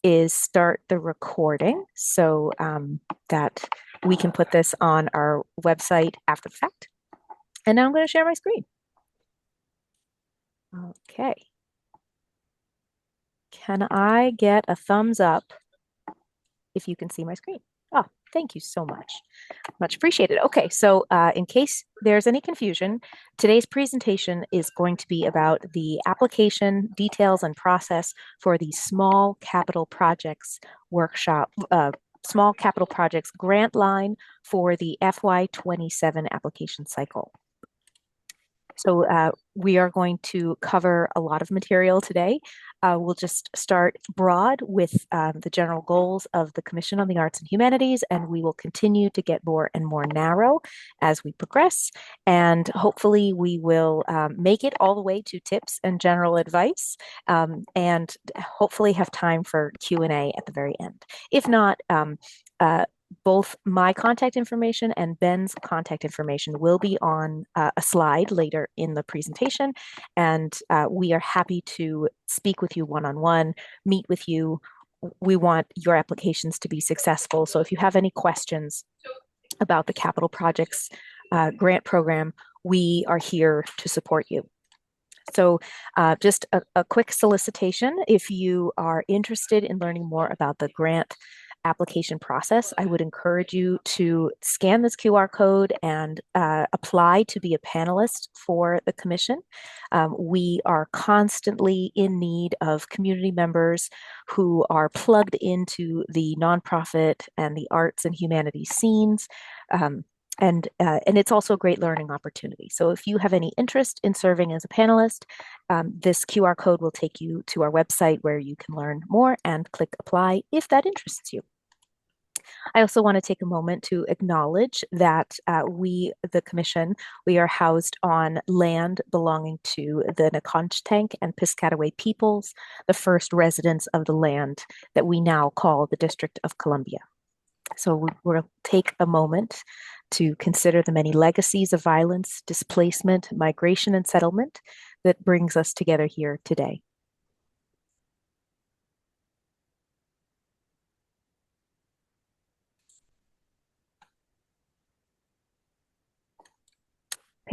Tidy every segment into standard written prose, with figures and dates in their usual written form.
is start the recording so that we can put this on our website after the fact. And now I'm going to share my screen. Okay. Can I get a thumbs up if you can see my screen? Oh, thank you so much. Much appreciated. Okay, so in case there's any confusion, today's presentation is going to be about the application details and process for the small capital projects workshop, small capital projects grant line for the FY27 application cycle. So we are going to cover a lot of material today. We'll just start broad with the general goals of the Commission on the Arts and Humanities, and we will continue to get more and more narrow as we progress. And hopefully we will make it all the way to tips and general advice, and hopefully have time for Q&A at the very end. If not, both my contact information and Ben's contact information will be on a slide later in the presentation, and we are happy to speak with you one-on-one, meet with you. We want your applications to be successful, so if you have any questions about the capital projects grant program, we are here to support you. So just a quick solicitation. If you are interested in learning more about the grant application process, I would encourage you to scan this QR code and apply to be a panelist for the commission. We are constantly in need of community members who are plugged into the nonprofit and the arts and humanities scenes. And it's also a great learning opportunity. So if you have any interest in serving as a panelist, this QR code will take you to our website where you can learn more and click apply if that interests you. I also want to take a moment to acknowledge that we, the Commission, we are housed on land belonging to the Nacotchtank and Piscataway peoples, the first residents of the land that we now call the District of Columbia. So we'll take a moment to consider the many legacies of violence, displacement, migration, and settlement that brings us together here today.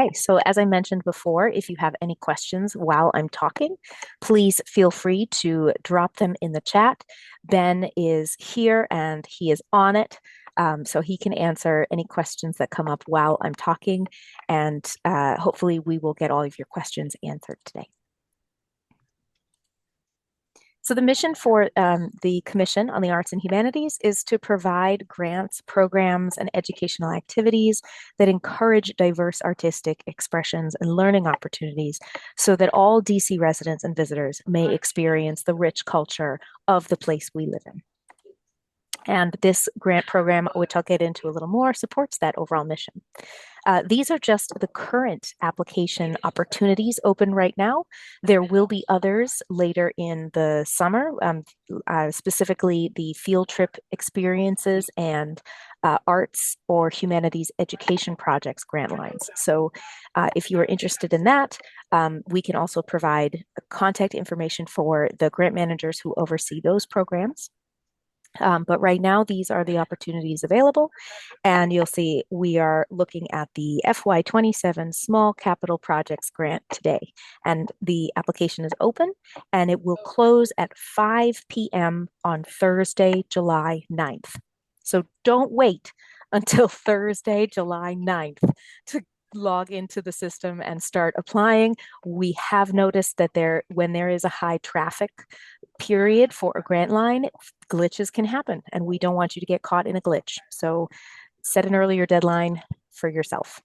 Okay, so as I mentioned before, if you have any questions while I'm talking, please feel free to drop them in the chat. Ben is here and he is on it, so he can answer any questions that come up while I'm talking, and hopefully we will get all of your questions answered today. So the mission for the Commission on the Arts and Humanities is to provide grants, programs, and educational activities that encourage diverse artistic expressions and learning opportunities so that all DC residents and visitors may experience the rich culture of the place we live in. And this grant program, which I'll get into a little more, supports that overall mission. These are just the current application opportunities open right now. There will be others later in the summer, specifically the field trip experiences and arts or humanities education projects grant lines. So if you are interested in that, we can also provide contact information for the grant managers who oversee those programs. But right now, these are the opportunities available. And you'll see we are looking at the FY27 Small Capital Projects Grant today. And the application is open and it will close at 5 p.m. on Thursday, July 9th. So don't wait until Thursday, July 9th to log into the system and start applying. We have noticed that when there is a high traffic period for a grant line, glitches can happen, and we don't want you to get caught in a glitch. So set an earlier deadline for yourself.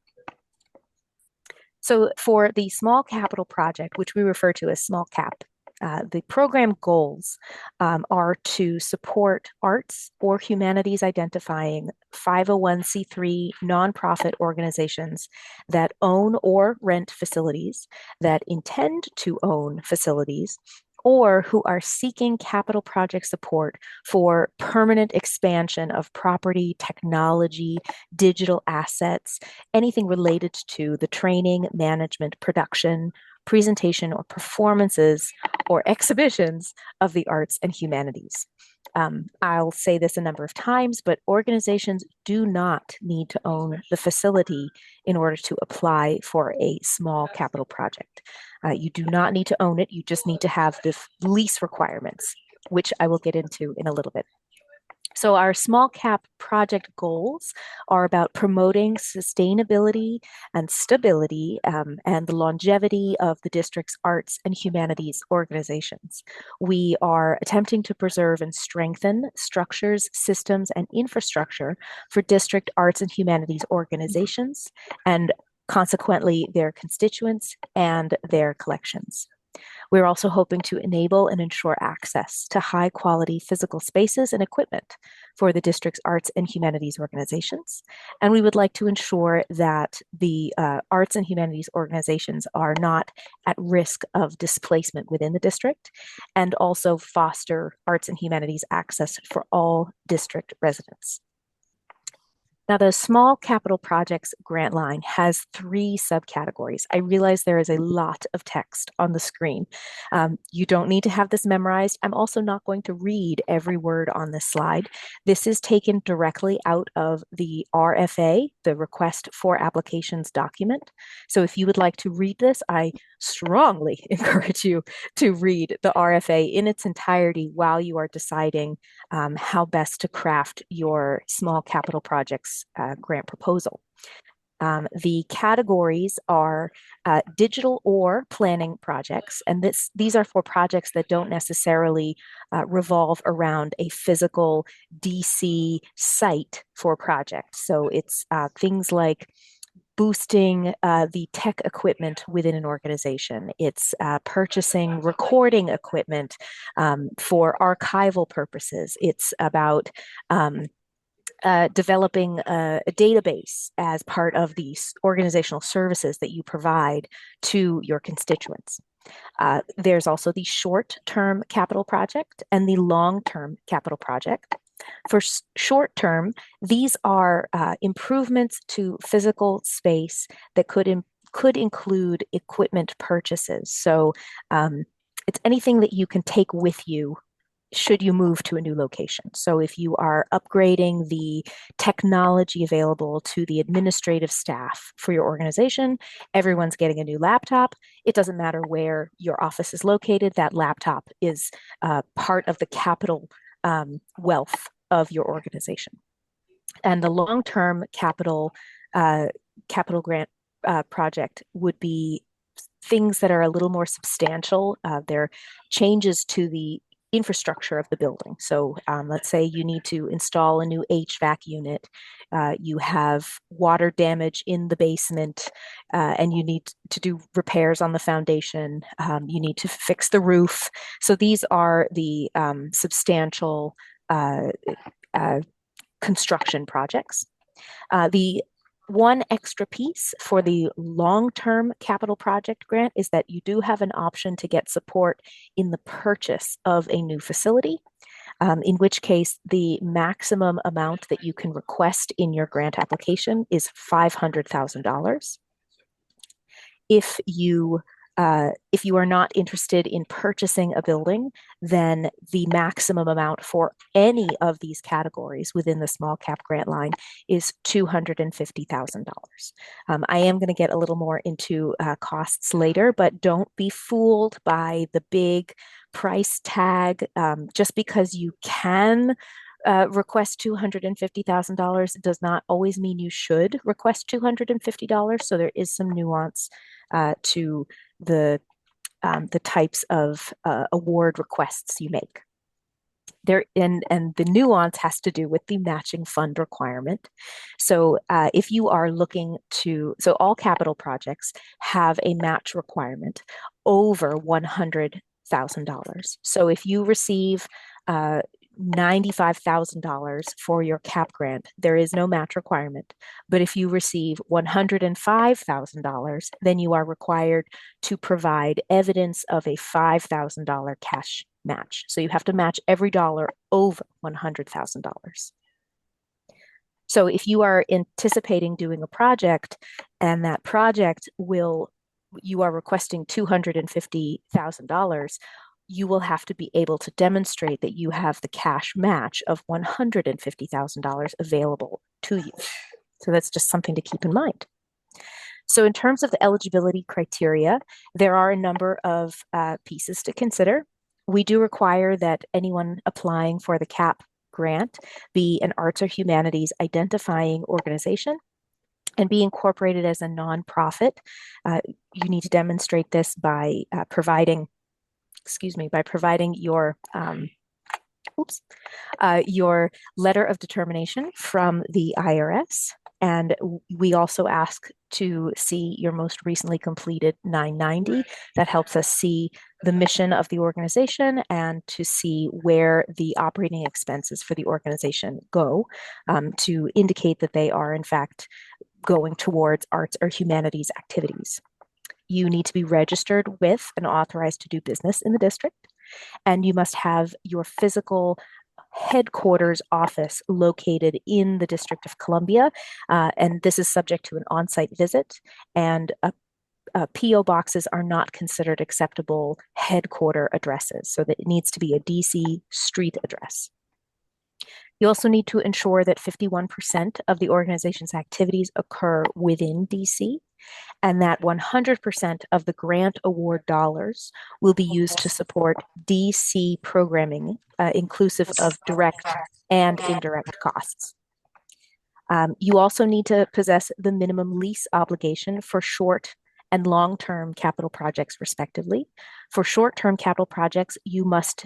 So for the small capital project, which we refer to as small cap, the program goals are to support arts or humanities identifying 501c3 nonprofit organizations that own or rent facilities, that intend to own facilities, or who are seeking capital project support for permanent expansion of property, technology, digital assets, anything related to the training, management, production, presentation, or performances or exhibitions of the arts and humanities. I'll say this a number of times, but organizations do not need to own the facility in order to apply for a small capital project. You do not need to own it. You just need to have the lease requirements, which I will get into in a little bit. So our small cap project goals are about promoting sustainability and stability and the longevity of the district's arts and humanities organizations. We are attempting to preserve and strengthen structures, systems, and infrastructure for district arts and humanities organizations and consequently their constituents and their collections. We're also hoping to enable and ensure access to high quality physical spaces and equipment for the district's arts and humanities organizations. And we would like to ensure that the arts and humanities organizations are not at risk of displacement within the district and also foster arts and humanities access for all district residents. Now, the small capital projects grant line has three subcategories. I realize there is a lot of text on the screen. You don't need to have this memorized. I'm also not going to read every word on this slide. This is taken directly out of the RFA, the Request for Applications document. So if you would like to read this, I strongly encourage you to read the RFA in its entirety while you are deciding how best to craft your small capital projects grant proposal. The categories are digital or planning projects, and these are for projects that don't necessarily revolve around a physical DC site for a project. So it's things like boosting the tech equipment within an organization. It's purchasing recording equipment for archival purposes. It's about developing a database as part of the organizational services that you provide to your constituents. There's also the short-term capital project and the long-term capital project. For short-term, these are improvements to physical space that could include equipment purchases. So it's anything that you can take with you should you move to a new location. So if you are upgrading the technology available to the administrative staff for your organization, everyone's getting a new laptop. It doesn't matter where your office is located, that laptop is part of the capital wealth of your organization. And the long-term capital grant project would be things that are a little more substantial. They're changes to the infrastructure of the building. So let's say you need to install a new HVAC unit, you have water damage in the basement, and you need to do repairs on the foundation, you need to fix the roof. So these are the substantial construction projects. The one extra piece for the long-term capital project grant is that you do have an option to get support in the purchase of a new facility, in which case the maximum amount that you can request in your grant application is $500,000. If you are not interested in purchasing a building, then the maximum amount for any of these categories within the small cap grant line is $250,000. I am going to get a little more into costs later, but don't be fooled by the big price tag. Just because you can request $250,000 does not always mean you should request $250. So there is some nuance to the types of award requests you make. And the nuance has to do with the matching fund requirement. So if you are looking to, so all capital projects have a match requirement over $100,000. So if you receive $95,000 for your CAP grant, there is no match requirement. But if you receive $105,000, then you are required to provide evidence of a $5,000 cash match. So you have to match every dollar over $100,000. So if you are anticipating doing a project and that project you are requesting $250,000, you will have to be able to demonstrate that you have the cash match of $150,000 available to you. So that's just something to keep in mind. So in terms of the eligibility criteria, there are a number of pieces to consider. We do require that anyone applying for the CAP grant be an arts or humanities identifying organization and be incorporated as a nonprofit. You need to demonstrate this by providing your letter of determination from the IRS. And we also ask to see your most recently completed 990. That helps us see the mission of the organization and to see where the operating expenses for the organization go, to indicate that they are, in fact, going towards arts or humanities activities. You need to be registered with and authorized to do business in the district, and you must have your physical headquarters office located in the District of Columbia, and this is subject to an on-site visit, and PO boxes are not considered acceptable headquarter addresses, so that it needs to be a DC street address. You also need to ensure that 51% of the organization's activities occur within DC, and that 100% of the grant award dollars will be used to support DC programming, inclusive of direct and indirect costs. You also need to possess the minimum lease obligation for short and long-term capital projects, respectively. For short-term capital projects, you must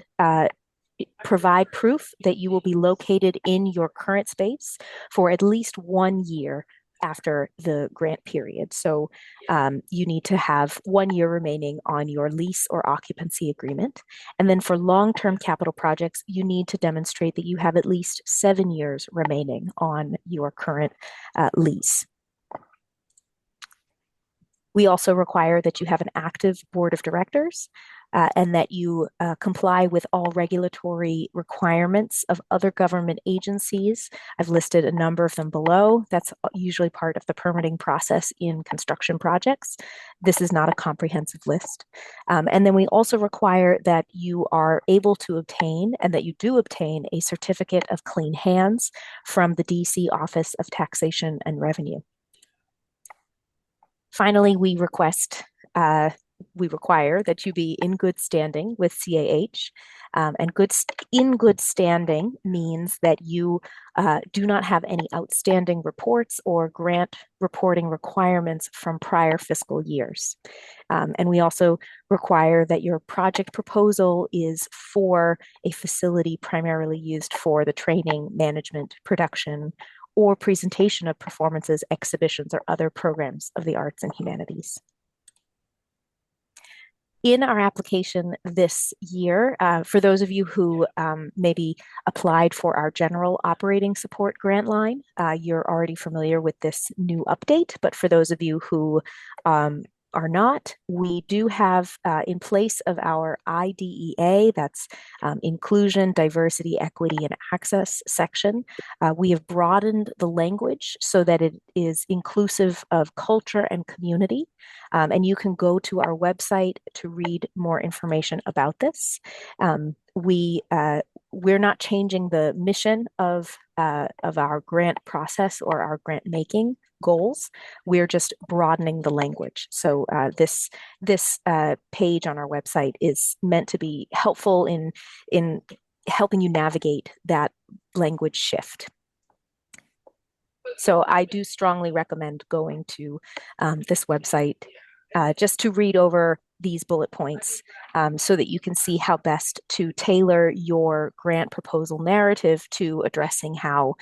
provide proof that you will be located in your current space for at least 1 year after the grant period. So you need to have 1 year remaining on your lease or occupancy agreement. And then for long-term capital projects, you need to demonstrate that you have at least 7 years remaining on your current lease. We also require that you have an active board of directors and that you comply with all regulatory requirements of other government agencies. I've listed a number of them below. That's usually part of the permitting process in construction projects. This is not a comprehensive list. And then we also require that you are able to obtain, and that you do obtain, a certificate of clean hands from the DC Office of Taxation and Revenue. Finally, we require that you be in good standing with CAH. And in good standing means that you do not have any outstanding reports or grant reporting requirements from prior fiscal years. And we also require that your project proposal is for a facility primarily used for the training, management, production, or presentation of performances, exhibitions, or other programs of the arts and humanities. In our application this year, for those of you who maybe applied for our general operating support grant line, you're already familiar with this new update. But for those of you who are not, we do have in place of our IDEA, that's Inclusion, Diversity, Equity, and Access section, we have broadened the language so that it is inclusive of culture and community. And you can go to our website to read more information about this. We're not changing the mission of our grant process or our grant making goals. We're just broadening the language. So this page on our website is meant to be helpful in helping you navigate that language shift. So I do strongly recommend going to this website just to read over these bullet points so that you can see how best to tailor your grant proposal narrative to addressing how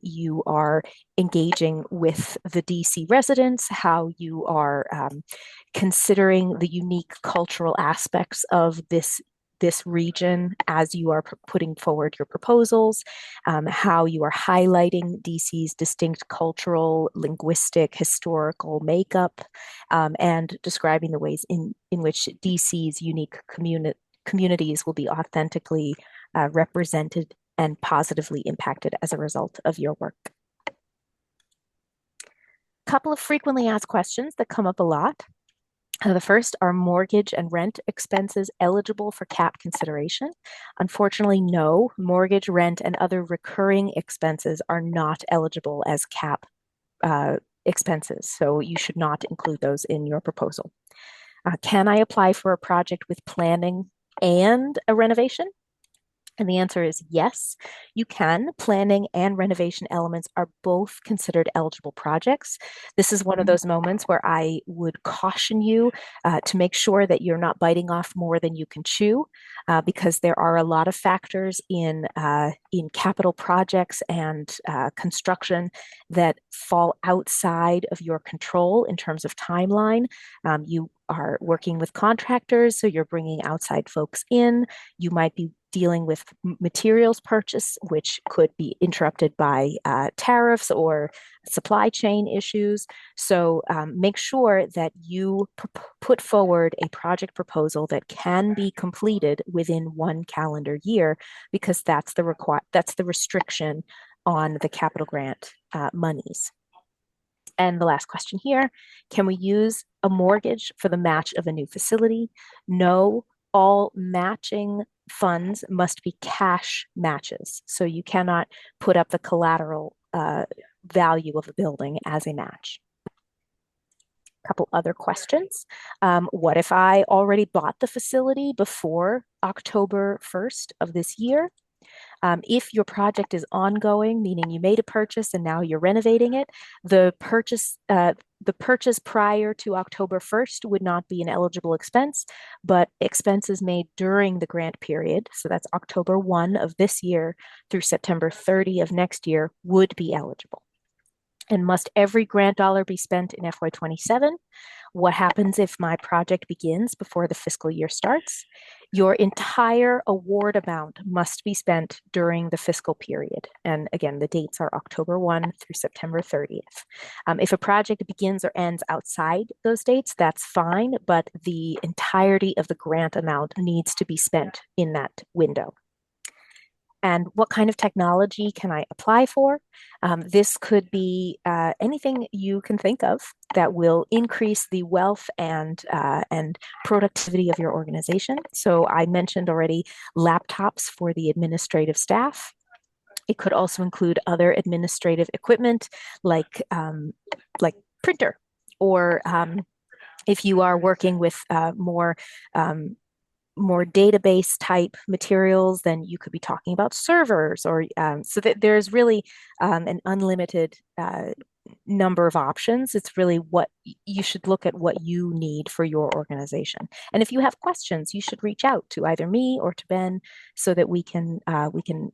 you are engaging with the DC residents, how you are considering the unique cultural aspects of this region as you are putting forward your proposals, how you are highlighting DC's distinct cultural, linguistic, historical makeup, and describing the ways in which DC's unique communities will be authentically represented and positively impacted as a result of your work. A couple of frequently asked questions that come up a lot. The first are mortgage and rent expenses eligible for cap consideration. Unfortunately, no, mortgage, rent, and other recurring expenses are not eligible as cap expenses, so you should not include those in your proposal. Can I apply for a project with planning and a renovation? And the answer is yes, you can. Planning and renovation elements are both considered eligible projects. This is one of those moments where I would caution you to make sure that you're not biting off more than you can chew, because there are a lot of factors in capital projects and construction that fall outside of your control in terms of timeline. You are working with contractors, so you're bringing outside folks in. You might be dealing with materials purchase, which could be interrupted by tariffs or supply chain issues. So make sure that you put forward a project proposal that can be completed within 1 calendar year, because that's the restriction on the capital grant monies. And the last question here, can we use a mortgage for the match of a new facility? No, all matching funds must be cash matches. So you cannot put up the collateral value of a building as a match. A couple other questions. What if I already bought the facility before October 1st of this year? If your project is ongoing, meaning you made a purchase and now you're renovating it, the purchase prior to October 1st would not be an eligible expense, but expenses made during the grant period, so that's October 1 of this year through September 30 of next year, would be eligible. And must every grant dollar be spent in FY27? What happens if my project begins before the fiscal year starts? Your entire award amount must be spent during the fiscal period. And again, the dates are October 1 through September 30th. If a project begins or ends outside those dates, that's fine, but the entirety of the grant amount needs to be spent in that window. And what kind of technology can I apply for? This could be anything you can think of that will increase the wealth and productivity of your organization. So I mentioned already laptops for the administrative staff. It could also include other administrative equipment like printer, or if you are working with more database type materials, then you could be talking about servers, or so that there's really an unlimited number of options. It's really what you should look at what you need for your organization. And if you have questions, you should reach out to either me or to Ben so that we can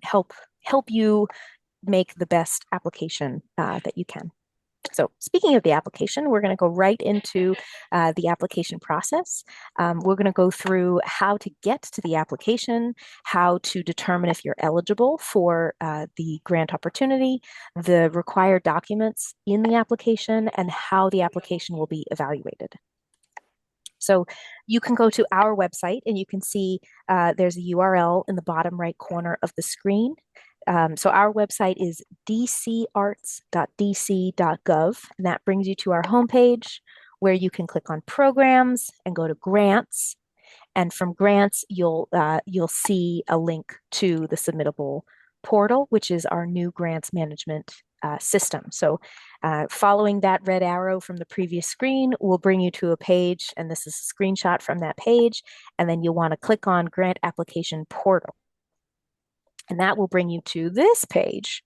help you make the best application that you can. So speaking of the application, we're going to go right into the application process. We're going to go through how to get to the application, how to determine if you're eligible for the grant opportunity, the required documents in the application, and how the application will be evaluated. So you can go to our website and you can see there's a URL in the bottom right corner of the screen. So our website is dcarts.dc.gov, and that brings you to our homepage where you can click on programs and go to grants. And from grants, you'll see a link to the submittable portal, which is our new grants management system. So following that red arrow from the previous screen will bring you to a page, and this is a screenshot from that page, and then you'll want to click on grant application portal. And that will bring you to this page.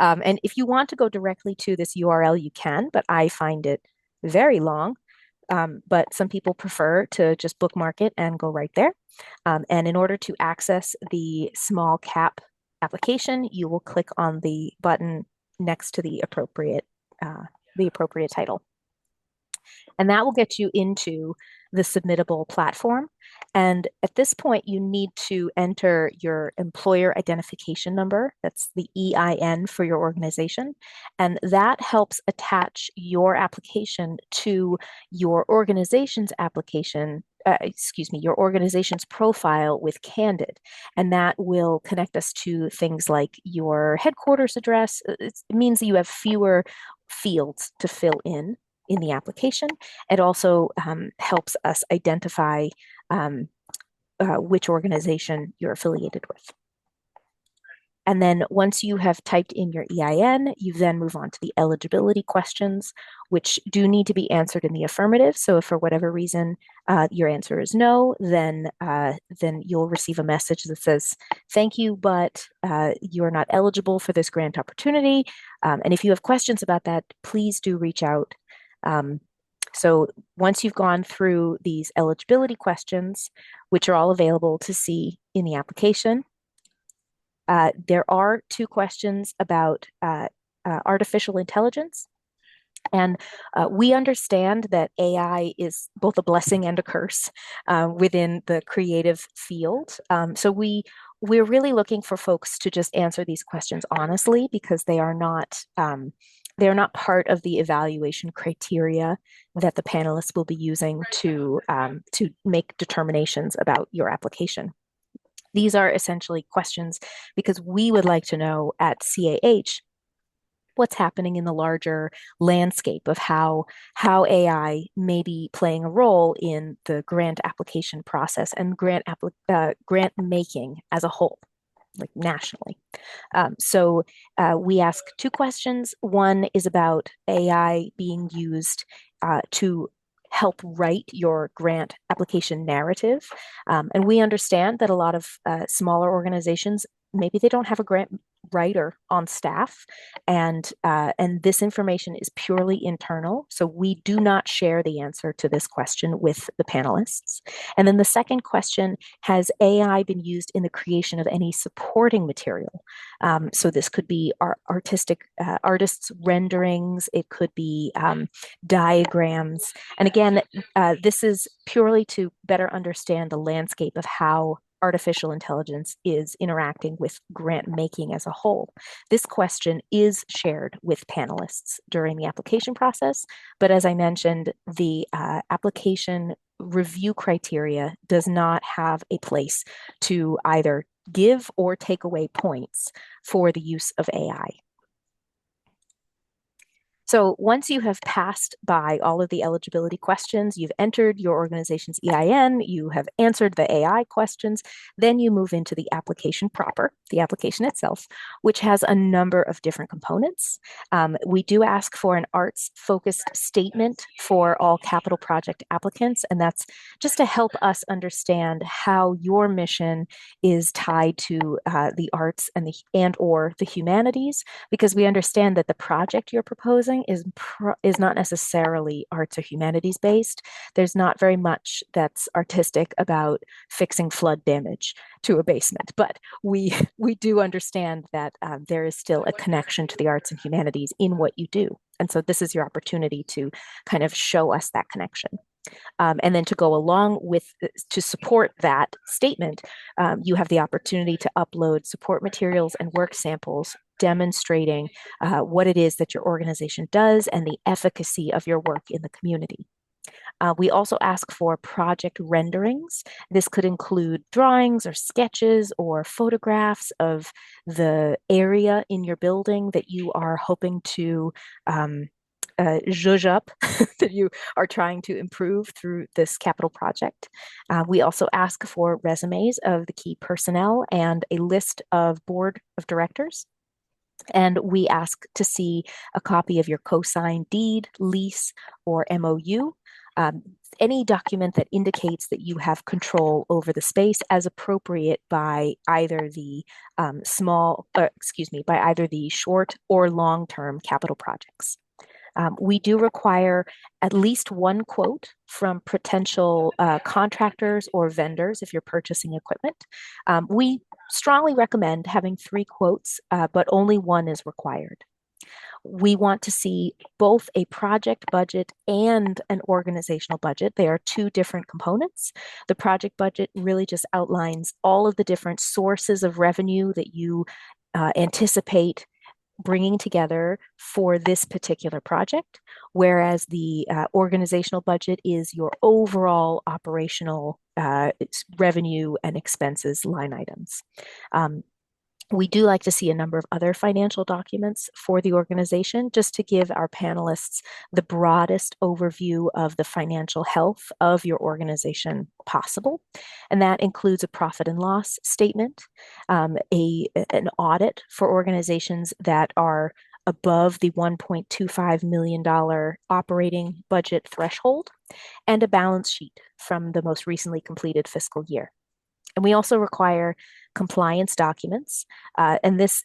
And if you want to go directly to this URL, you can, but I find it very long. But some people prefer to just bookmark it and go right there. And in order to access the small cap application, you will click on the button next to the appropriate title. And that will get you into the submittable platform. And at this point, you need to enter your employer identification number. That's the EIN for your organization. And that helps attach your application to your organization's your organization's profile with Candid. And that will connect us to things like your headquarters address. It means that you have fewer fields to fill in. in the application. It also helps us identify which organization you're affiliated with. And then once you have typed in your EIN, you then move on to the eligibility questions, which do need to be answered in the affirmative. So if for whatever reason your answer is no, then you'll receive a message that says, thank you, but you're not eligible for this grant opportunity. And if you have questions about that, please do reach out. So once you've gone through these eligibility questions, which are all available to see in the application, there are two questions about artificial intelligence. And we understand that AI is both a blessing and a curse within the creative field. So we're really looking for folks to just answer these questions honestly, because they are not part of the evaluation criteria that the panelists will be using to make determinations about your application. These are essentially questions because we would like to know at CAH what's happening in the larger landscape of how AI may be playing a role in the grant application process and grant making as a whole, like nationally. So we ask two questions. One is about AI being used to help write your grant application narrative. And we understand that a lot of smaller organizations, maybe they don't have a grant writer on staff, and this information is purely internal. So we do not share the answer to this question with the panelists. And then the second question, has AI been used in the creation of any supporting material? So this could be artists' renderings, it could be diagrams. And again, this is purely to better understand the landscape of how artificial intelligence is interacting with grant making as a whole. This question is shared with panelists during the application process, but as I mentioned, the application review criteria does not have a place to either give or take away points for the use of AI. So once you have passed by all of the eligibility questions, you've entered your organization's EIN, you have answered the AI questions, then you move into the application proper, the application itself, which has a number of different components. We do ask for an arts-focused statement for all capital project applicants, and that's just to help us understand how your mission is tied to the arts and or the humanities, because we understand that the project you're proposing is not necessarily arts or humanities based. There's not very much that's artistic about fixing flood damage to a basement, but we do understand that there is still a connection to the arts and humanities in what you do. And so this is your opportunity to kind of show us that connection. And then to go along with, to support that statement, you have the opportunity to upload support materials and work samples demonstrating what it is that your organization does and the efficacy of your work in the community. We also ask for project renderings. This could include drawings or sketches or photographs of the area in your building that you are hoping to zhuzh up, that you are trying to improve through this capital project. We also ask for resumes of the key personnel and a list of board of directors. And we ask to see a copy of your co-signed deed, lease, or MOU. Any document that indicates that you have control over the space as appropriate by either the by either the short or long-term capital projects. We do require at least one quote from potential contractors or vendors if you're purchasing equipment. We strongly recommend having 3 quotes, but only one is required. We want to see both a project budget and an organizational budget. They are 2 different components. The project budget really just outlines all of the different sources of revenue that you anticipate bringing together for this particular project, whereas the organizational budget is your overall operational revenue and expenses line items. We do like to see a number of other financial documents for the organization just to give our panelists the broadest overview of the financial health of your organization possible. And that includes a profit and loss statement, an audit for organizations that are above the $1.25 million operating budget threshold, and a balance sheet from the most recently completed fiscal year. And we also require compliance documents.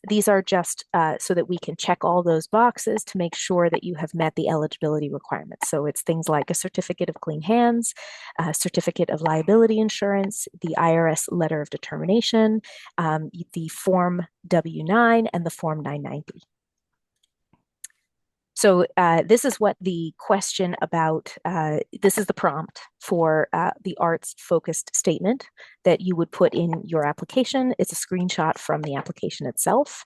These are just so that we can check all those boxes to make sure that you have met the eligibility requirements. So it's things like a certificate of clean hands, a certificate of liability insurance, the IRS letter of determination, the Form W-9, and the Form 990. So this is what the question about, this is the prompt for the arts-focused statement that you would put in your application. It's a screenshot from the application itself.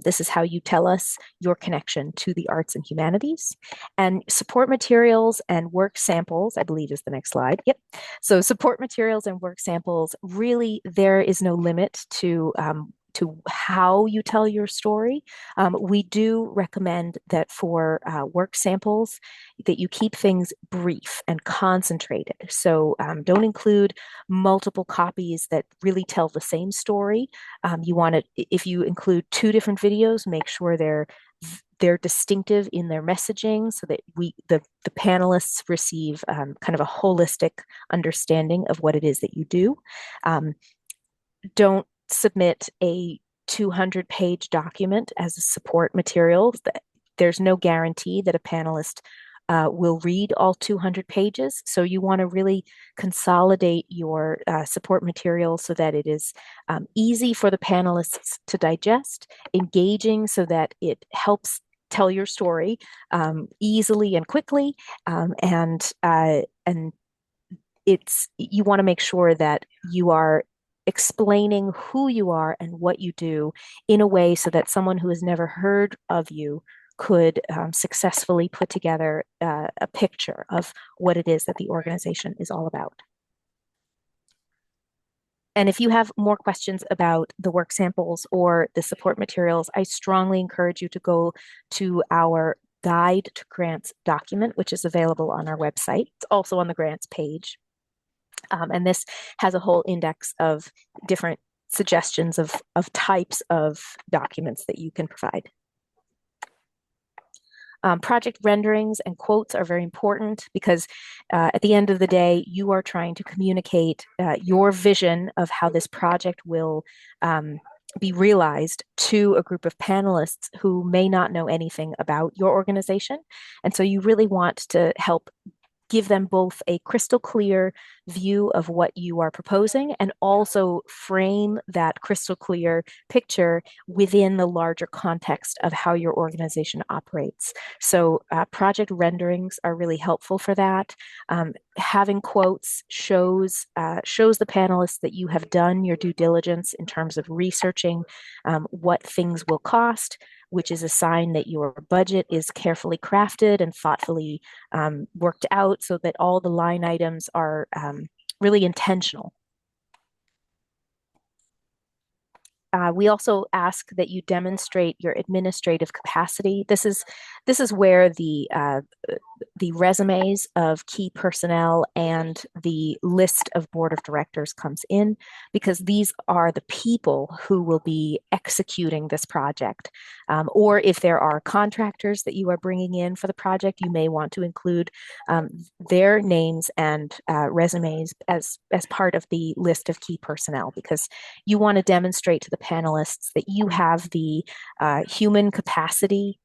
This is how you tell us your connection to the arts and humanities. And support materials and work samples, I believe is the next slide. Yep. So support materials and work samples, really, there is no limit to how you tell your story. We do recommend that for work samples that you keep things brief and concentrated. So don't include multiple copies that really tell the same story. You want to, if you include two different videos, make sure they're distinctive in their messaging so that the panelists receive kind of a holistic understanding of what it is that you do. Don't submit a 200-page document as a support material. There's no guarantee that a panelist will read all 200 pages. So you want to really consolidate your support material so that it is easy for the panelists to digest, engaging so that it helps tell your story easily and quickly, and you want to make sure that you are explaining who you are and what you do in a way so that someone who has never heard of you could successfully put together a picture of what it is that the organization is all about. And if you have more questions about the work samples or the support materials, I strongly encourage you to go to our Guide to Grants document, which is available on our website. It's also on the grants page. And this has a whole index of different suggestions of types of documents that you can provide. Project renderings and quotes are very important because at the end of the day, you are trying to communicate your vision of how this project will be realized to a group of panelists who may not know anything about your organization. And so you really want to help give them both a crystal clear view of what you are proposing and also frame that crystal clear picture within the larger context of how your organization operates. So project renderings are really helpful for that. Having quotes shows the panelists that you have done your due diligence in terms of researching what things will cost, which is a sign that your budget is carefully crafted and thoughtfully worked out so that all the line items are really intentional. We also ask that you demonstrate your administrative capacity. This is where the resumes of key personnel and the list of board of directors comes in, because these are the people who will be executing this project. Or if there are contractors that you are bringing in for the project, you may want to include their names and resumes as part of the list of key personnel, because you want to demonstrate to the panelists that you have the human capacity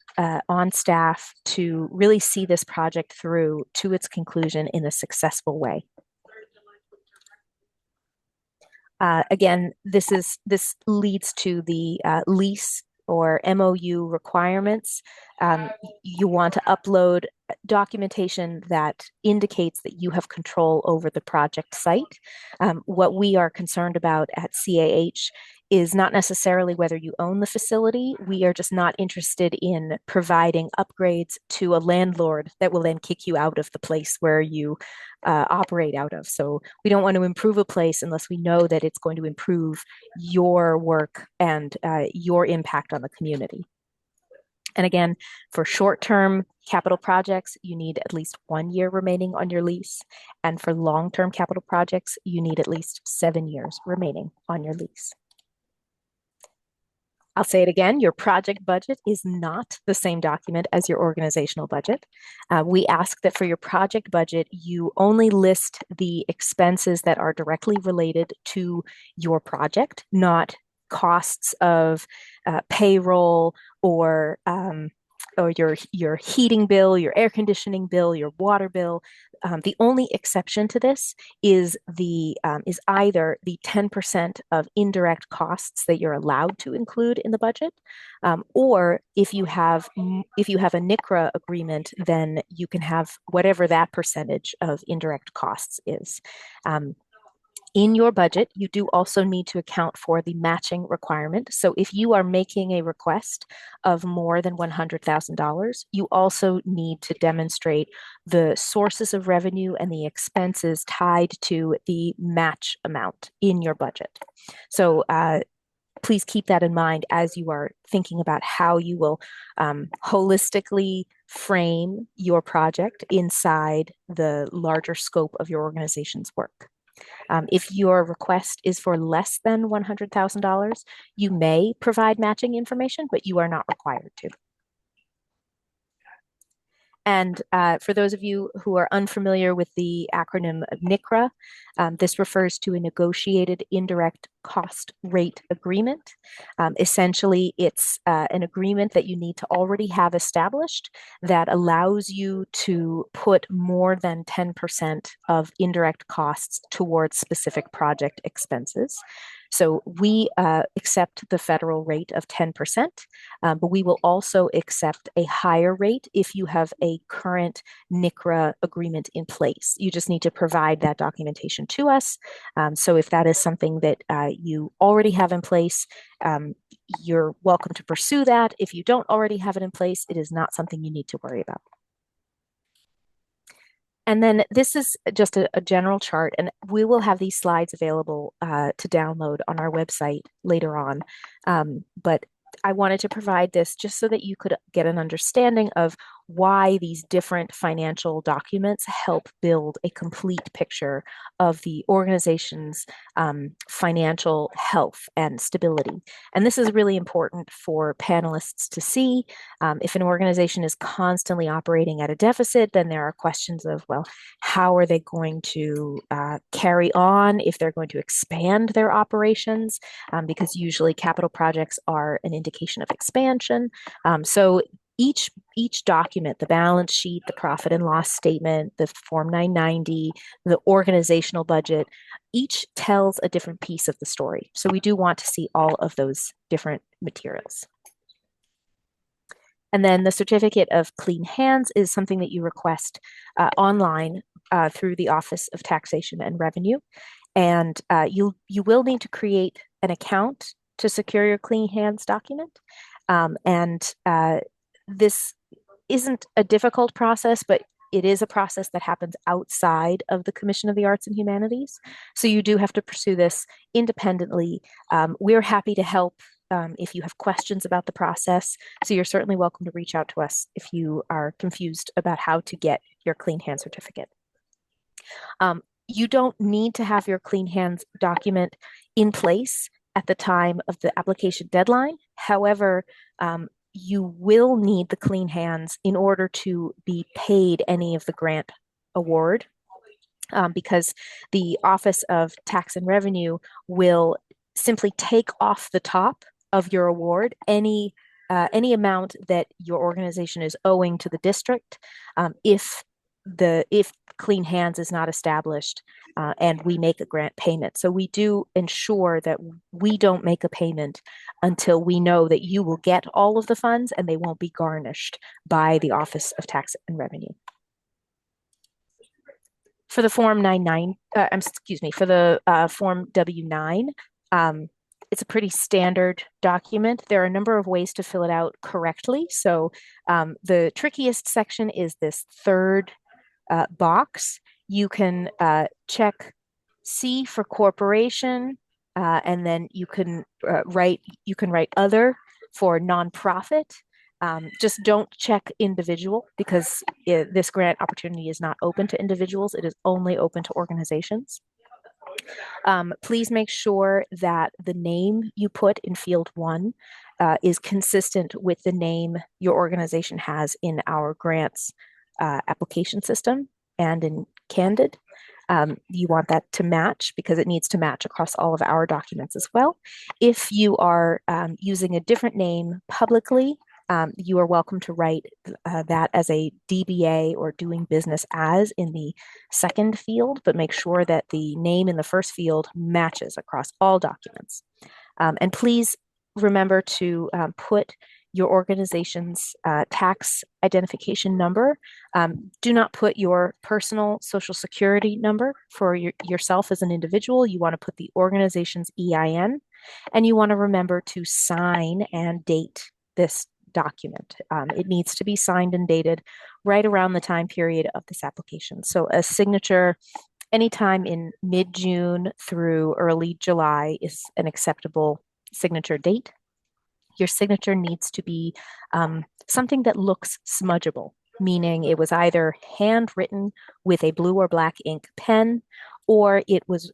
on staff to really see this project through to its conclusion in a successful way. Again, this leads to the lease or MOU requirements. You want to upload documentation that indicates that you have control over the project site. What we are concerned about at CAH is not necessarily whether you own the facility. We are just not interested in providing upgrades to a landlord that will then kick you out of the place where you operate out of. So we don't want to improve a place unless we know that it's going to improve your work and your impact on the community. And again, for short-term capital projects, you need at least 1 year remaining on your lease. And for long-term capital projects, you need at least 7 years remaining on your lease. I'll say it again, your project budget is not the same document as your organizational budget. We ask that for your project budget, you only list the expenses that are directly related to your project, not costs of payroll or your heating bill, your air conditioning bill, your water bill. The only exception to this is either the 10% of indirect costs that you're allowed to include in the budget, or if you have a NICRA agreement, then you can have whatever that percentage of indirect costs is. In your budget, you do also need to account for the matching requirement. So if you are making a request of more than $100,000, you also need to demonstrate the sources of revenue and the expenses tied to the match amount in your budget. So please keep that in mind as you are thinking about how you will holistically frame your project inside the larger scope of your organization's work. If your request is for less than $100,000, you may provide matching information, but you are not required to. And for those of you who are unfamiliar with the acronym NICRA, this refers to a negotiated indirect cost rate agreement. Essentially, it's an agreement that you need to already have established that allows you to put more than 10% of indirect costs towards specific project expenses. So we accept the federal rate of 10%, but we will also accept a higher rate if you have a current NICRA agreement in place. You just need to provide that documentation to us. So if that is something that you already have in place, you're welcome to pursue that. If you don't already have it in place, it is not something you need to worry about. And then this is just a general chart, and we will have these slides available to download on our website later on. But I wanted to provide this just so that you could get an understanding of why these different financial documents help build a complete picture of the organization's financial health and stability. And this is really important for panelists to see. If an organization is constantly operating at a deficit, then there are questions of, well, how are they going to carry on if they're going to expand their operations? Because usually capital projects are an indication of expansion. So each document, the balance sheet, the profit and loss statement, the Form 990, the organizational budget, each tells a different piece of the story. So we do want to see all of those different materials. And then the certificate of clean hands is something that you request online through the Office of Taxation and Revenue. And you will need to create an account to secure your clean hands document. This isn't a difficult process, but it is a process that happens outside of the Commission of the Arts and Humanities. So you do have to pursue this independently. We're happy to help if you have questions about the process. So you're certainly welcome to reach out to us if you are confused about how to get your clean hand certificate. You don't need to have your clean hands document in place at the time of the application deadline. However, you will need the clean hands in order to be paid any of the grant award, because the Office of Tax and Revenue will simply take off the top of your award any amount that your organization is owing to the district if clean hands is not established and we make a grant payment. So we do ensure that we don't make a payment until we know that you will get all of the funds and they won't be garnished by the Office of Tax and Revenue. For the Form 99, for the Form W9, it's a pretty standard document. There are a number of ways to fill it out correctly. So the trickiest section is this third box. You can check C for corporation, and then you can write other for nonprofit. Just don't check individual because this grant opportunity is not open to individuals. It is only open to organizations. Please make sure that the name you put in field 1 is consistent with the name your organization has in our grants application system and in Candid. You want that to match because it needs to match across all of our documents as well. If you are using a different name publicly, you are welcome to write that as a DBA or doing business as in the second field, but make sure that the name in the first field matches across all documents. And please remember to put your organization's tax identification number. Do not put your personal social security number for yourself as an individual. You want to put the organization's EIN, and you want to remember to sign and date this document. It needs to be signed and dated right around the time period of this application. So a signature anytime in mid-June through early July is an acceptable signature date. Your signature needs to be something that looks smudgeable, meaning it was either handwritten with a blue or black ink pen, or it was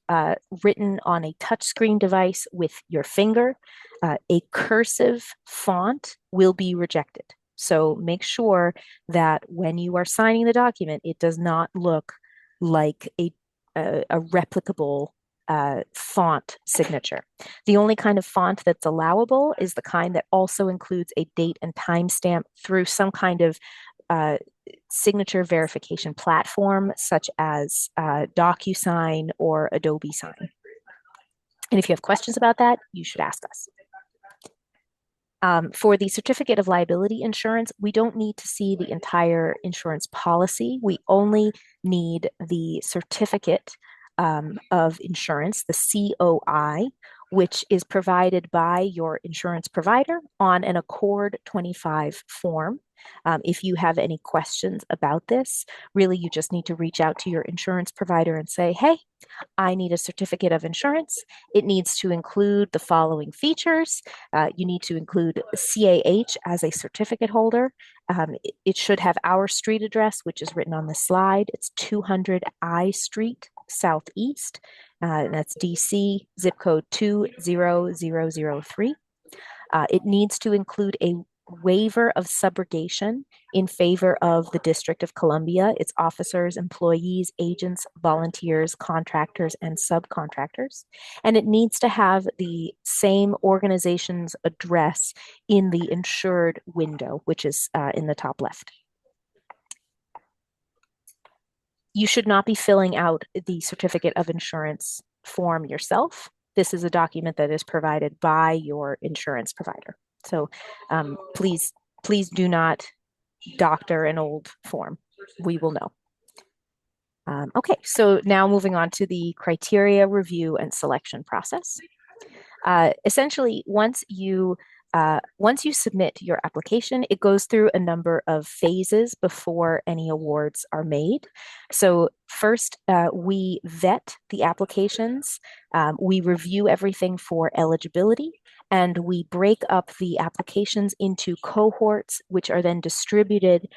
written on a touchscreen device with your finger. A cursive font will be rejected. So make sure that when you are signing the document, it does not look like a replicable font signature. The only kind of font that's allowable is the kind that also includes a date and timestamp through some kind of signature verification platform, such as DocuSign or Adobe Sign. And if you have questions about that, you should ask us. For the certificate of liability insurance, we don't need to see the entire insurance policy. We only need the certificate of insurance, the COI, which is provided by your insurance provider on an Accord 25 form. If you have any questions about this, really you just need to reach out to your insurance provider and say, hey, I need a certificate of insurance. It needs to include the following features. You need to include CAH as a certificate holder. It should have our street address, which is written on the slide. It's 200 I Street, Southeast. That's DC, zip code 20003. It needs to include a waiver of subrogation in favor of the District of Columbia, its officers, employees, agents, volunteers, contractors, and subcontractors. And it needs to have the same organization's address in the insured window, which is in the top left. You should not be filling out the certificate of insurance form yourself. This is a document that is provided by your insurance provider. So please do not doctor an old form. We will know. Okay, so now moving on to the criteria review and selection process. Essentially, once you submit your application, it goes through a number of phases before any awards are made. So first, we vet the applications. We review everything for eligibility, and we break up the applications into cohorts, which are then distributed.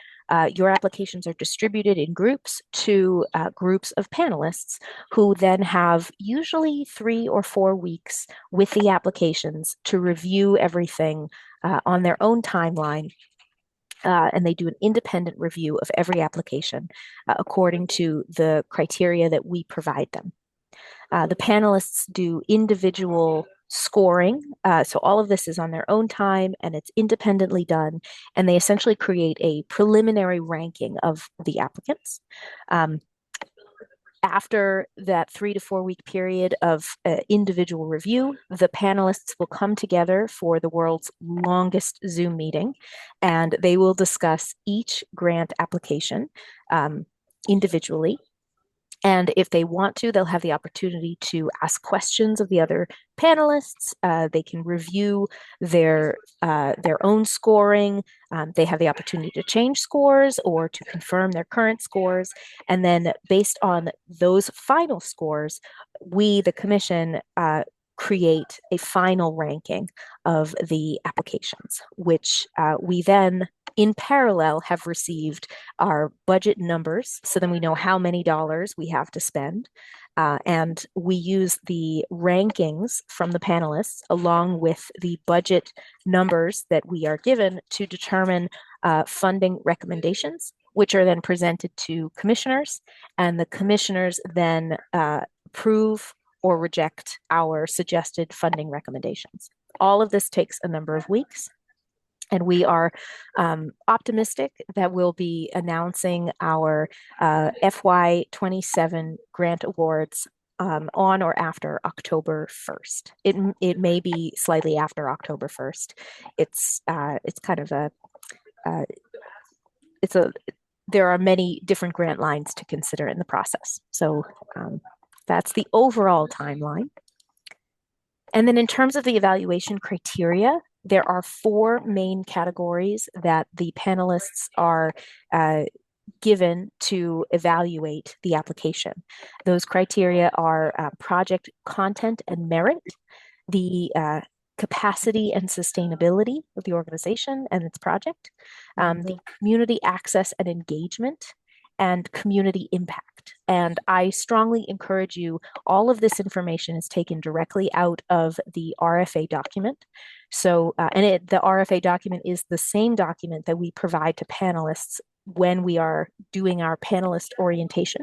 Your applications are distributed in groups to groups of panelists who then have usually 3 or 4 weeks with the applications to review everything on their own timeline. And they do an independent review of every application according to the criteria that we provide them. The panelists do individual scoring. So all of this is on their own time and it's independently done. And they essentially create a preliminary ranking of the applicants. After that 3 to 4 week period of individual review, the panelists will come together for the world's longest Zoom meeting, and they will discuss each grant application individually. And if they want to, they'll have the opportunity to ask questions of the other panelists. They can review their own scoring. They have the opportunity to change scores or to confirm their current scores. And then based on those final scores, we, the commission, create a final ranking of the applications, which we then in parallel have received our budget numbers. So then we know how many dollars we have to spend. And we use the rankings from the panelists along with the budget numbers that we are given to determine funding recommendations, which are then presented to commissioners. And the commissioners then approve or reject our suggested funding recommendations. All of this takes a number of weeks. And we are optimistic that we'll be announcing our FY27 grant awards on or after October 1st. It may be slightly after October 1st. It's kind of there are many different grant lines to consider in the process. So that's the overall timeline. And then in terms of the evaluation criteria, there are four main categories that the panelists are given to evaluate the application. Those criteria are project content and merit, the capacity and sustainability of the organization and its project, the community access and engagement, and community impact. And I strongly encourage you, all of this information is taken directly out of the RFA document. So, the RFA document is the same document that we provide to panelists when we are doing our panelist orientation.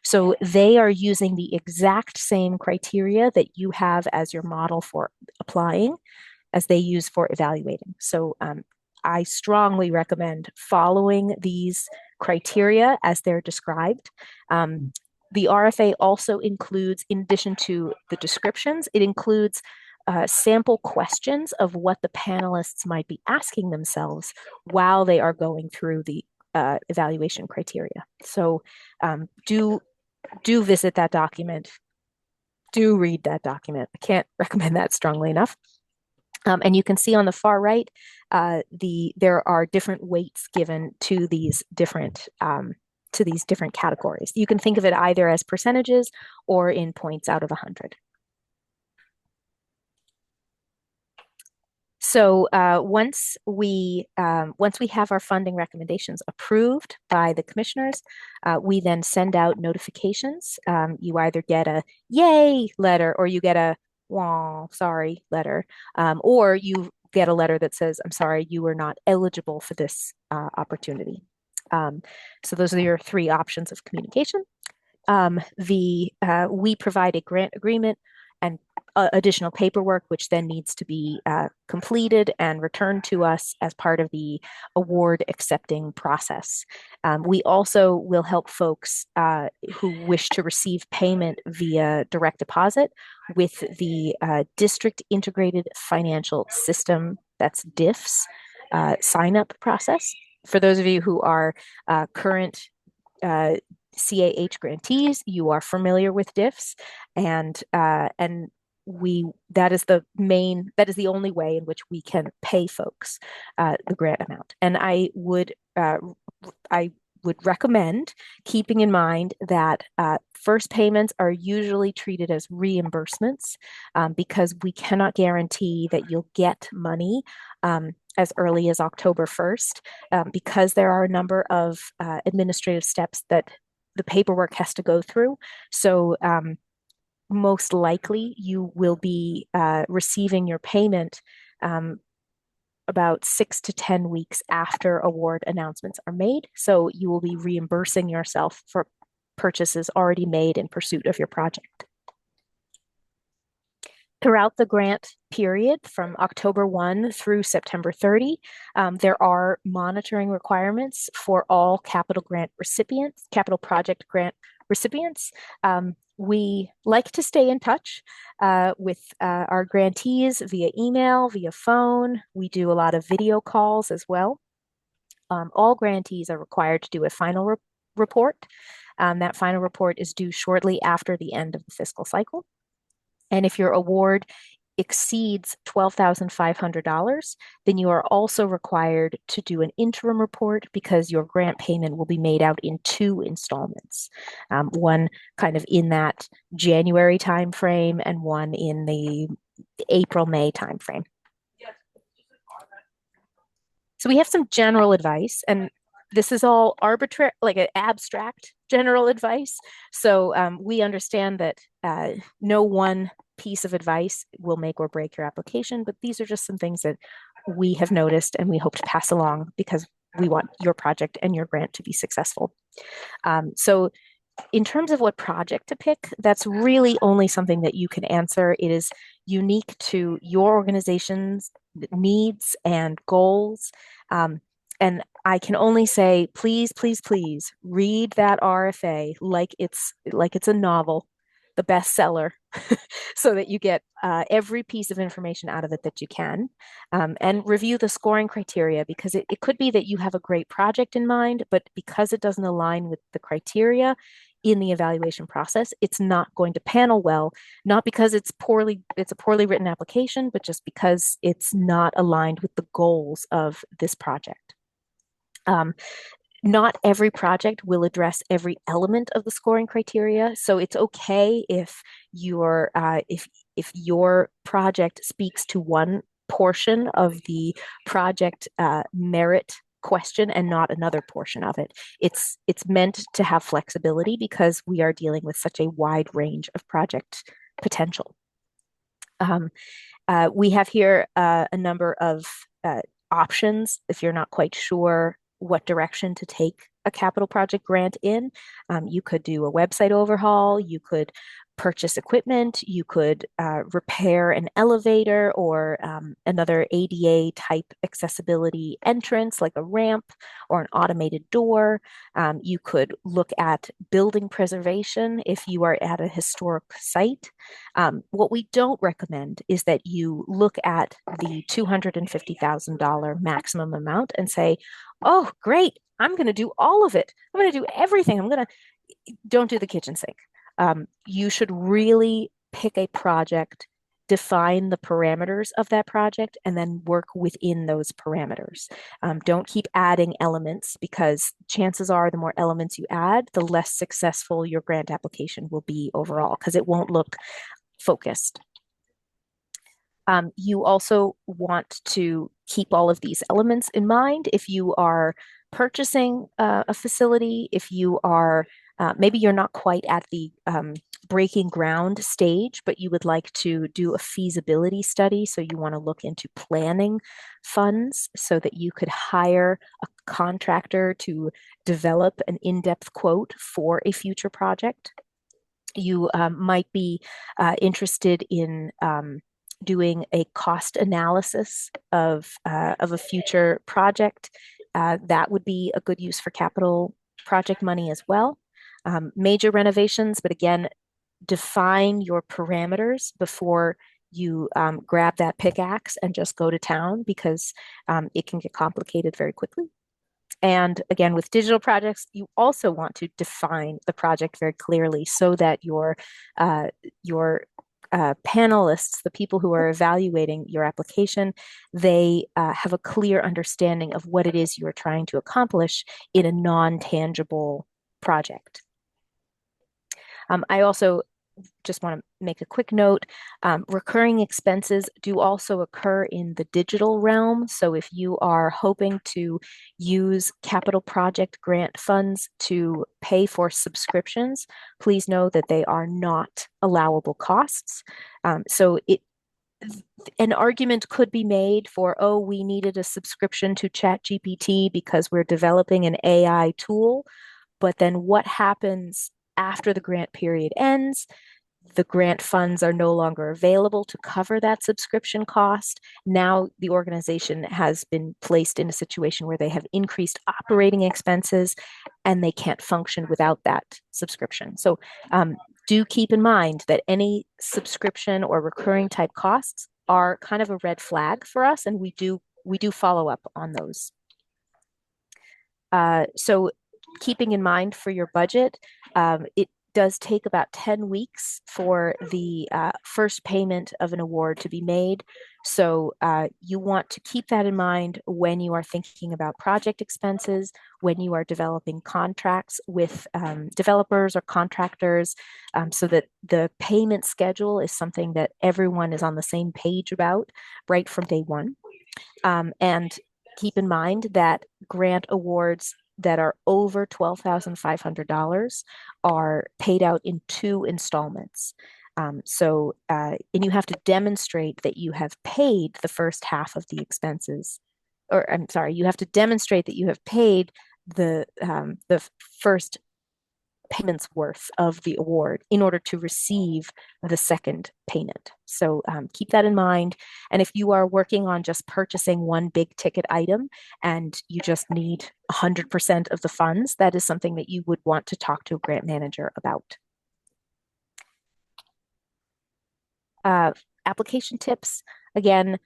So they are using the exact same criteria that you have as your model for applying as they use for evaluating. So I strongly recommend following these criteria as they're described. The RFA also includes, in addition to the descriptions, it includes sample questions of what the panelists might be asking themselves while they are going through the evaluation criteria. So do visit that document. Do read that document. I can't recommend that strongly enough. And you can see on the far right, there are different weights given to these different categories. You can think of it either as percentages or in points out of 100. So once we have our funding recommendations approved by the commissioners, we then send out notifications. You either get a yay letter or you get a wah, sorry letter, or you get a letter that says, I'm sorry, you are not eligible for this opportunity. So those are your three options of communication. We provide a grant agreement and additional paperwork, which then needs to be completed and returned to us as part of the award accepting process. We also will help folks who wish to receive payment via direct deposit with the District Integrated Financial System, that's DIFS, sign up process. For those of you who are current CAH grantees, you are familiar with DIFS, and that is the only way in which we can pay folks the grant amount. And I would recommend keeping in mind that first payments are usually treated as reimbursements because we cannot guarantee that you'll get money as early as October 1st because there are a number of administrative steps that the paperwork has to go through. So most likely you will be receiving your payment about 6 to 10 weeks after award announcements are made. So you will be reimbursing yourself for purchases already made in pursuit of your project. Throughout the grant period from October 1 through September 30, there are monitoring requirements for all capital project grant recipients. We like to stay in touch with our grantees via email, via phone. We do a lot of video calls as well. All grantees are required to do a final report. That final report is due shortly after the end of the fiscal cycle. And if your award exceeds $12,500, then you are also required to do an interim report because your grant payment will be made out in two installments, one kind of in that January timeframe and one in the April-May timeframe. So we have some general advice, and this is all arbitrary, like an abstract general advice. So we understand that no one piece of advice will make or break your application, but these are just some things that we have noticed and we hope to pass along because we want your project and your grant to be successful. So in terms of what project to pick, that's really only something that you can answer. It is unique to your organization's needs and goals. And I can only say, please, please, please read that RFA like it's a novel, the bestseller, so that you get every piece of information out of it that you can, and review the scoring criteria because it could be that you have a great project in mind, but because it doesn't align with the criteria in the evaluation process, it's not going to panel well, not because it's a poorly written application, but just because it's not aligned with the goals of this project. Not every project will address every element of the scoring criteria. So it's okay if your project speaks to one portion of the project merit question and not another portion of it. It's meant to have flexibility because we are dealing with such a wide range of project potential. We have here a number of options if you're not quite sure what direction to take a capital project grant in. You could do a website overhaul, you could purchase equipment, you could repair an elevator or another ADA type accessibility entrance like a ramp or an automated door. You could look at building preservation if you are at a historic site. What we don't recommend is that you look at the $250,000 maximum amount and say, oh, great, I'm going to do all of it. I'm going to do everything. Don't do the kitchen sink. You should really pick a project, define the parameters of that project, and then work within those parameters. Don't keep adding elements because chances are the more elements you add, the less successful your grant application will be overall because it won't look focused. You also want to keep all of these elements in mind if you are purchasing a facility, if you are maybe you're not quite at the breaking ground stage, but you would like to do a feasibility study. So you want to look into planning funds so that you could hire a contractor to develop an in-depth quote for a future project. You might be interested in doing a cost analysis of a future project. That would be a good use for capital project money as well. Major renovations, but again, define your parameters before you grab that pickaxe and just go to town because it can get complicated very quickly. And again, with digital projects, you also want to define the project very clearly so that your panelists, the people who are evaluating your application, they have a clear understanding of what it is you are trying to accomplish in a non-tangible project. I also just want to make a quick note. Recurring expenses do also occur in the digital realm. So if you are hoping to use capital project grant funds to pay for subscriptions, please know that they are not allowable costs. So an argument could be made for, oh, we needed a subscription to ChatGPT because we're developing an AI tool. But then what happens after the grant period ends? The grant funds are no longer available to cover that subscription cost. Now the organization has been placed in a situation where they have increased operating expenses and they can't function without that subscription. So do keep in mind that any subscription or recurring type costs are kind of a red flag for us, and we do follow up on those. So keeping in mind for your budget, it does take about 10 weeks for the first payment of an award to be made. So you want to keep that in mind when you are thinking about project expenses, when you are developing contracts with developers or contractors, so that the payment schedule is something that everyone is on the same page about right from day one. And keep in mind that grant awards that are over $12,500 are paid out in 2 installments. And you have to demonstrate that you have paid the first half of the expenses, or I'm sorry, you have to demonstrate that you have paid the first payment's worth of the award in order to receive the second payment. So keep that in mind. And if you are working on just purchasing one big ticket item and you just need 100% of the funds, that is something that you would want to talk to a grant manager about. Application tips. Again,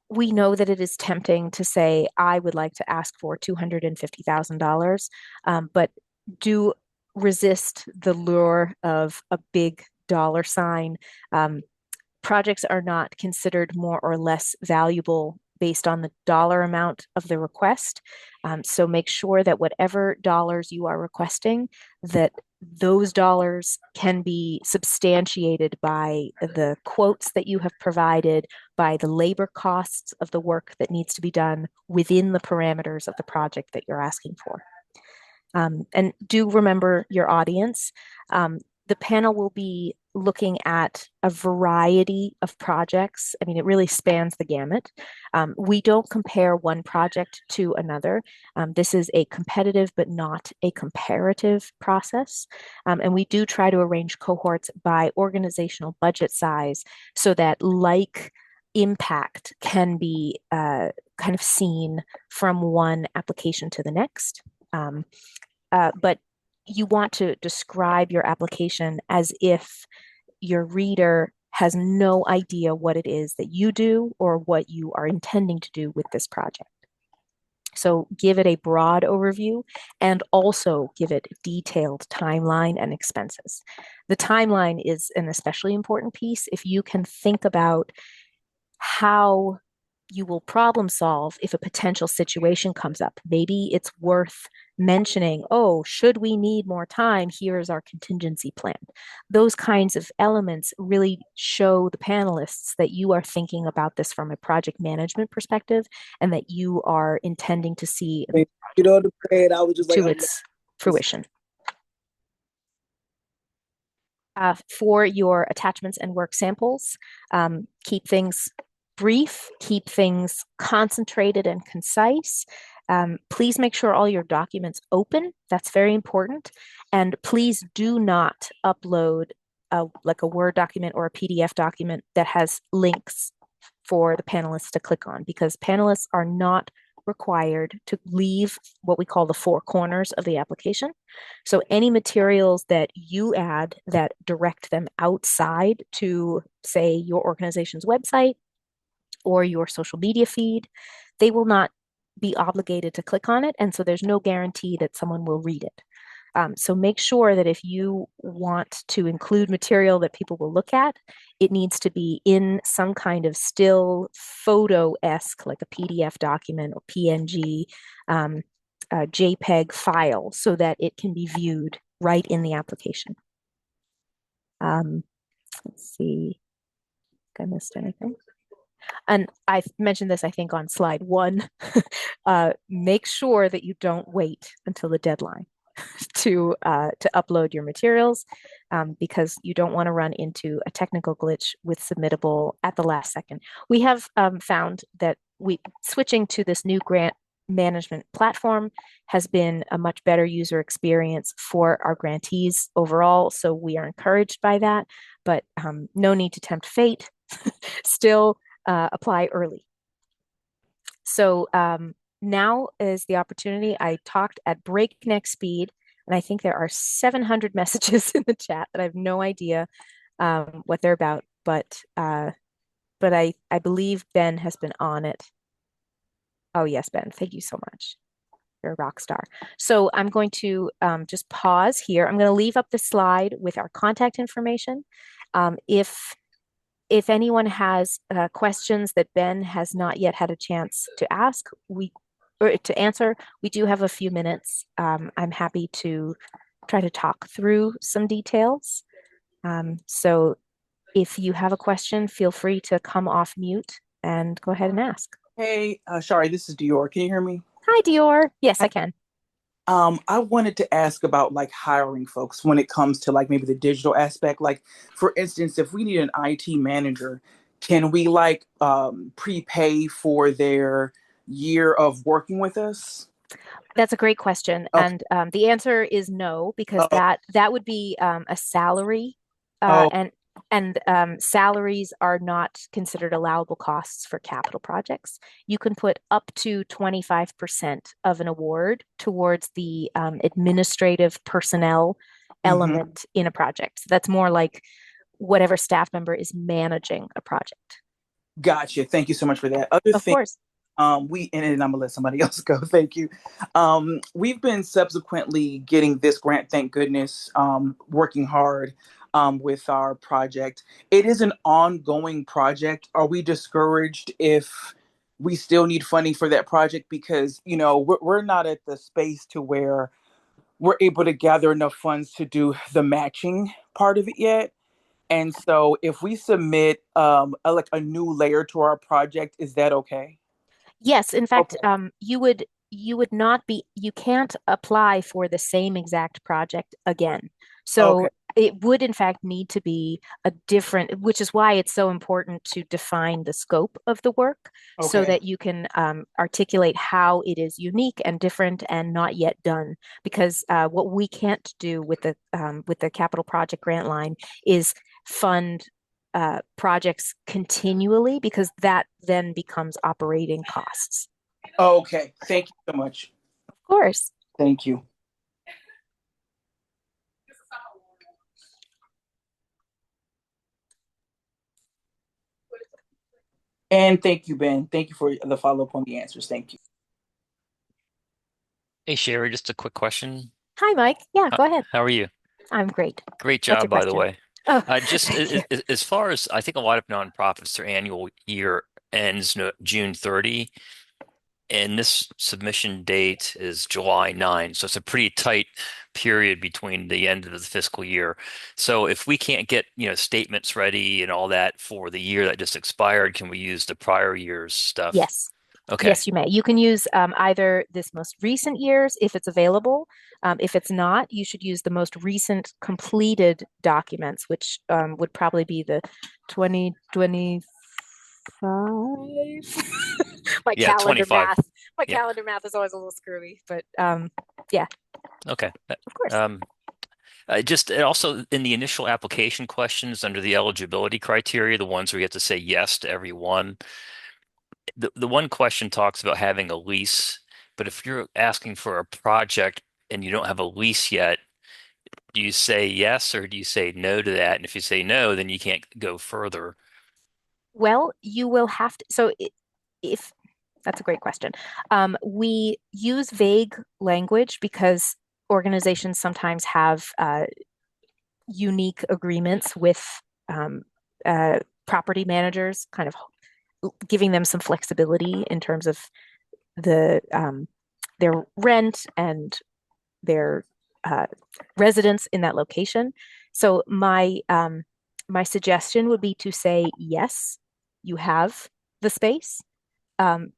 we know that it is tempting to say, I would like to ask for $250,000, but do resist the lure of a big dollar sign. Projects are not considered more or less valuable based on the dollar amount of the request. So make sure that whatever dollars you are requesting, that those dollars can be substantiated by the quotes that you have provided, by the labor costs of the work that needs to be done within the parameters of the project that you're asking for. And do remember your audience. The panel will be looking at a variety of projects. I mean, it really spans the gamut. We don't compare one project to another. This is a competitive but not a comparative process. And we do try to arrange cohorts by organizational budget size so that like impact can be kind of seen from one application to the next. But you want to describe your application as if your reader has no idea what it is that you do or what you are intending to do with this project. So give it a broad overview and also give it a detailed timeline and expenses. The timeline is an especially important piece. If you can think about how you will problem solve if a potential situation comes up. Maybe it's worth mentioning, oh, should we need more time? Here's our contingency plan. Those kinds of elements really show the panelists that you are thinking about this from a project management perspective and that you are intending to see I was just like, to its fruition. For your attachments and work samples, keep things brief, keep things concentrated and concise. Please make sure all your documents open. That's very important. And please do not upload like a Word document or a PDF document that has links for the panelists to click on, because panelists are not required to leave what we call the four corners of the application. So any materials that you add that direct them outside to, say, your organization's website or your social media feed, they will not be obligated to click on it. And so there's no guarantee that someone will read it. So make sure that if you want to include material that people will look at, it needs to be in some kind of still photo-esque, like a PDF document or PNG, JPEG file, so that it can be viewed right in the application. Let's see if I missed anything. And I mentioned this, I think, on slide 1. Make sure that you don't wait until the deadline to upload your materials, because you don't want to run into a technical glitch with submittable at the last second. We have found that switching to this new grant management platform has been a much better user experience for our grantees overall. So we are encouraged by that, but no need to tempt fate. Still apply early. So now is the opportunity. I talked at breakneck speed, and I think there are 700 messages in the chat that I have no idea what they're about, but I believe Ben has been on it. Oh yes, Ben, thank you so much. You're a rock star. So I'm going to just pause here. I'm going to leave up the slide with our contact information. If anyone has questions that Ben has not yet had a chance to ask, we or to answer, we do have a few minutes. I'm happy to try to talk through some details. So if you have a question, feel free to come off mute and go ahead and ask. Hey, Shari, this is Dior. Can you hear me? Hi, Dior. Yes, I can. I wanted to ask about like hiring folks when it comes to like maybe the digital aspect. Like, for instance, if we need an IT manager, can we like prepay for their year of working with us? That's a great question, Okay. and the answer is no, because Oh, that would be a salary, oh, and salaries are not considered allowable costs for capital projects. You can put up to 25% of an award towards the administrative personnel hmm. element in a project. So that's more like whatever staff member is managing a project. Gotcha. Thank you so much for that. Other Of thing, course. and I'm gonna let somebody else go. Thank you. We've been subsequently getting this grant, thank goodness, working hard with our project. It is an ongoing project. Are we discouraged if we still need funding for that project? Because, we're not at the space to where we're able to gather enough funds to do the matching part of it yet. And so if we submit like a new layer to our project, is that okay? Yes, in fact, Okay. you would not be you can't apply for the same exact project again. Okay. So it would in fact need to be a different, which is why it's so important to define the scope of the work so Okay. that you can articulate how it is unique and different and not yet done. Because what we can't do with the capital project grant line is fund projects continually because that then becomes operating costs. Okay. Thank you so much. Of course. Thank you. And thank you, Ben. Thank you for the follow up on the answers. Thank you. Hey Sherry, just a quick question. Hi, Mike. Yeah, How, go ahead. how are you? I'm great. Great What's your job, by the question? way. Oh, Just thank you. as far as I think a lot of nonprofits, their annual year ends no, June 30, and this submission date is July 9. So it's a pretty tight period between the end of the fiscal year. So if we can't get, statements ready and all that for the year that just expired, can we use the prior year's stuff? Yes. Okay. Yes, you may. You can use either this most recent years if it's available. If it's not, you should use the most recent completed documents, which would probably be the 2025. My Yeah, calendar 25. math. My Yeah. calendar math is always a little screwy, but yeah, Okay. of course. Um, just and also in the initial application questions under the eligibility criteria, the ones where you have to say yes to every one, the one question talks about having a lease, but if you're asking for a project and you don't have a lease yet, do you say yes or do you say no to that? And if you say no, then you can't go further. Well, you will have to. If that's a great question. We use vague language because organizations sometimes have unique agreements with um, property managers, kind of giving them some flexibility in terms of their rent and their uh, residence in that location. So my suggestion would be to say yes, you have the space,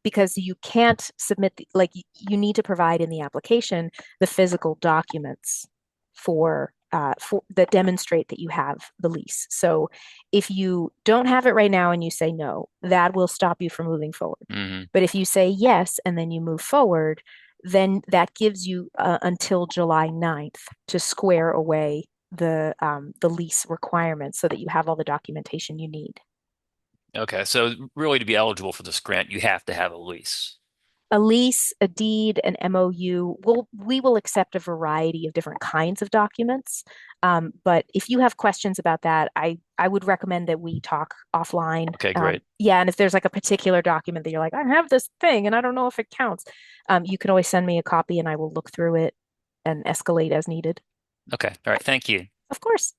because you can't submit like you need to provide in the application the physical documents for that demonstrate that you have the lease. So if you don't have it right now and you say no, that will stop you from moving forward. Hmm. But if you say yes and then you move forward, then that gives you until July 9th to square away the lease requirements so that you have all the documentation you need. Okay, so really to be eligible for this grant, you have to have a lease. a lease, a deed, an MOU. We will accept a variety of different kinds of documents. But if you have questions about that, I would recommend that we talk offline. Okay, great. Yeah, and if there's like a particular document that you're like, I have this thing and I don't know if it counts, you can always send me a copy and I will look through it and escalate as needed. Okay. All right. Thank you. Of course.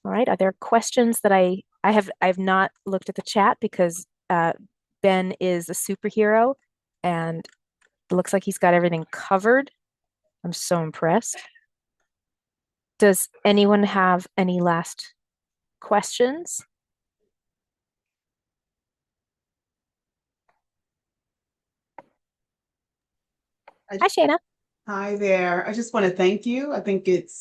All right. Are there questions that I have not looked at the chat because Ben is a superhero and it looks like he's got everything covered. I'm so impressed. Does anyone have any last questions? Hi, Shayna. Hi there. I just want to thank you. I think it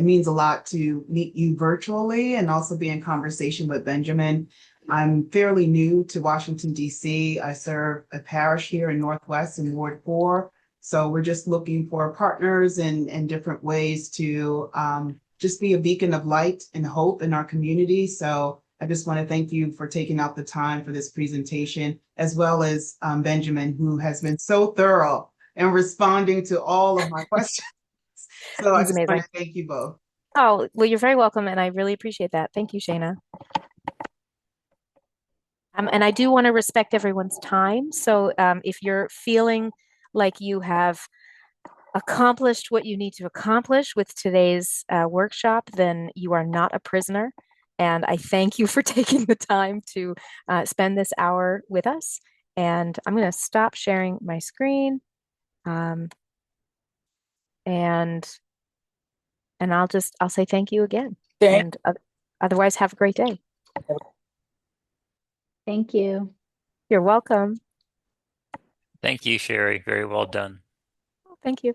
means a lot to meet you virtually and also be in conversation with Benjamin. I'm fairly new to Washington, D.C. I serve a parish here in Northwest in Ward 4. So we're just looking for partners and different ways to just be a beacon of light and hope in our community. So I just want to thank you for taking out the time for this presentation, as well as Benjamin, who has been so thorough and responding to all of my questions. So I He's just want amazing. to thank you both. Oh, well, you're very welcome, and I really appreciate that. Thank you, Shayna. And I do want to respect everyone's time. So if you're feeling like you have accomplished what you need to accomplish with today's workshop, then you are not a prisoner. And I thank you for taking the time to spend this hour with us. And I'm going to stop sharing my screen. Um, and I'll say thank you again. Thank And otherwise, have a great day. Thank you. You're welcome. Thank you, Sherry. Very well done. Thank you.